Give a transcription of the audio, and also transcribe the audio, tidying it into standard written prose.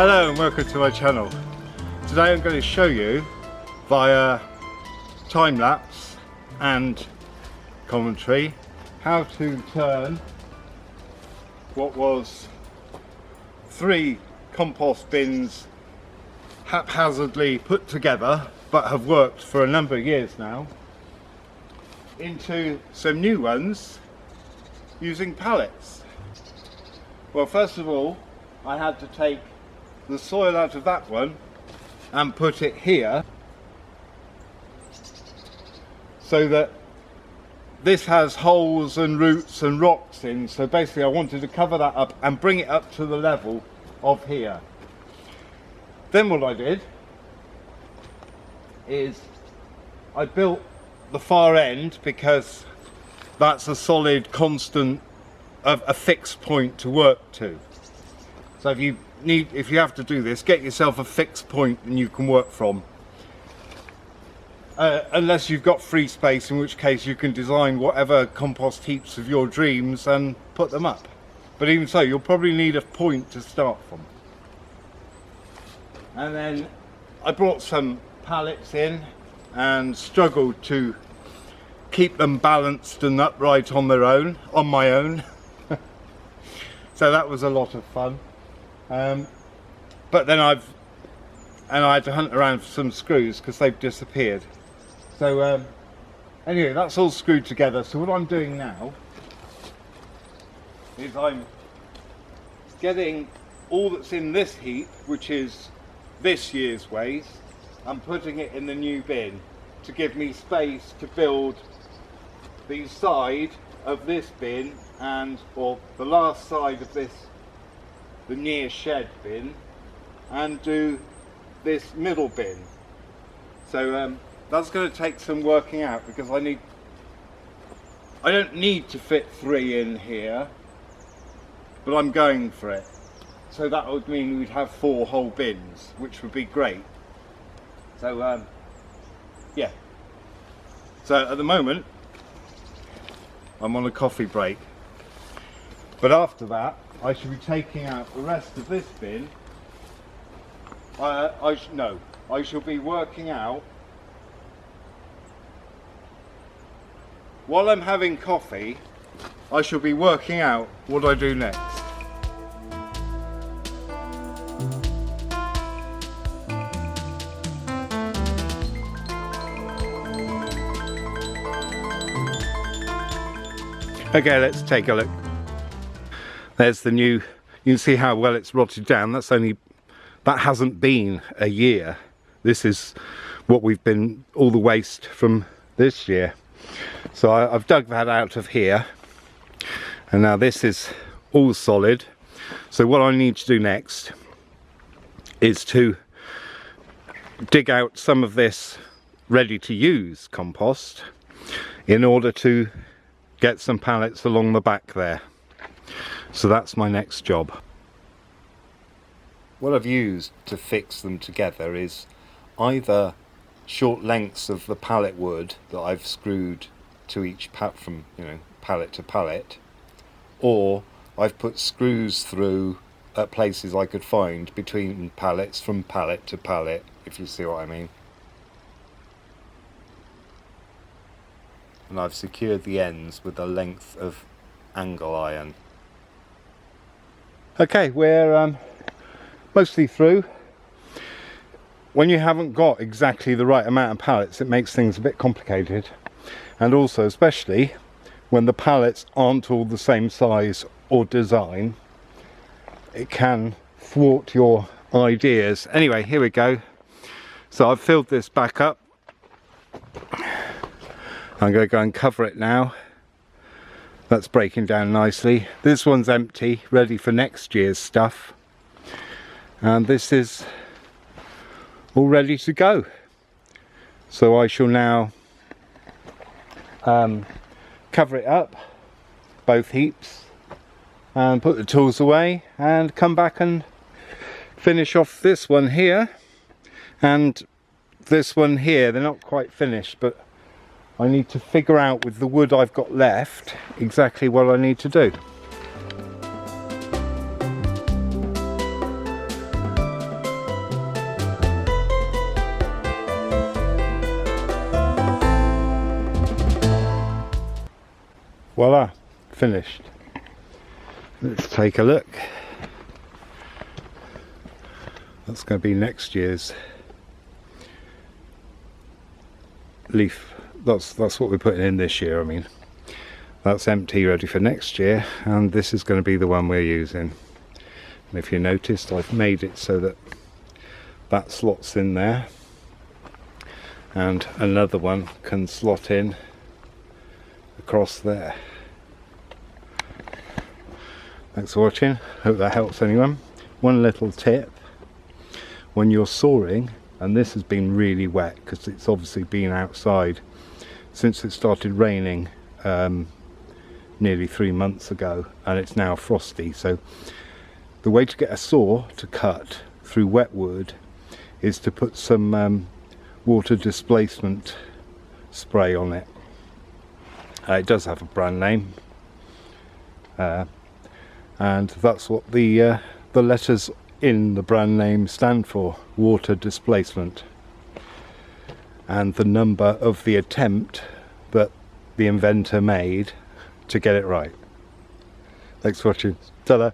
Hello and welcome to my channel. Today I'm going to show you via time-lapse and commentary how to turn what was 3 compost bins haphazardly put together but have worked for a number of years now into some new ones using pallets. Well, first of all I had to take the soil out of that one and put it here so that this has holes and roots and rocks in, so basically I wanted to cover that up and bring it up to the level of here. Then what I did is I built the far end because that's a solid constant of a fixed point to work to. So if you have to do this, get yourself a fixed point and you can work from. Unless you've got free space, in which case you can design whatever compost heaps of your dreams and put them up. But even so, you'll probably need a point to start from. And then I brought some pallets in and struggled to keep them balanced and upright on their own, on my own. So that was a lot of fun. But then I had to hunt around for some screws because they've disappeared. So anyway, that's all screwed together. So what I'm doing now is I'm getting all that's in this heap, which is this year's waste, and putting it in the new bin to give me space to build the side of this bin or the last side of this, the near shed bin, and do this middle bin. So that's going to take some working out because I don't need to fit 3 in here, but I'm going for it. So that would mean we'd have 4 whole bins, which would be great. So yeah. So at the moment I'm on a coffee break, but after that I should be taking out the rest of this bin. I shall be working out, while I'm having coffee, I shall be working out what I do next. Okay, let's take a look. There's the new, you can see how well it's rotted down. That hasn't been a year. This is what we've been, all the waste from this year. So I've dug that out of here, and now this is all solid. So what I need to do next is to dig out some of this ready to use compost in order to get some pallets along the back there. So that's my next job. What I've used to fix them together is either short lengths of the pallet wood that I've screwed to each from pallet to pallet, or I've put screws through at places I could find between pallets from pallet to pallet, if you see what I mean. And I've secured the ends with a length of angle iron. Okay, we're mostly through. When you haven't got exactly the right amount of pallets, it makes things a bit complicated, and also especially when the pallets aren't all the same size or design, it can thwart your ideas. Anyway, here we go. So I've filled this back up. I'm going to go and cover it now. That's breaking down nicely. This one's empty, ready for next year's stuff. And this is all ready to go. So I shall now cover it up, both heaps, and put the tools away and come back and finish off this one here and this one here. They're not quite finished, but I need to figure out with the wood I've got left exactly what I need to do. voila, finished. Let's take a look. That's going to be next year's leaf. That's what we're putting in this year. I mean, that's empty, ready for next year, and this is going to be the one we're using. And if you noticed, I've made it so that that slots in there, and another one can slot in across there. Thanks for watching. Hope that helps anyone. One little tip: when you're sawing, and this has been really wet because it's obviously been outside since it started raining nearly 3 months ago, and it's now frosty, so the way to get a saw to cut through wet wood is to put some water displacement spray on it. It does have a brand name, and that's what the letters in the brand name stand for: water displacement, and the number of the attempt that the inventor made to get it right. Thanks for watching. Ta-da.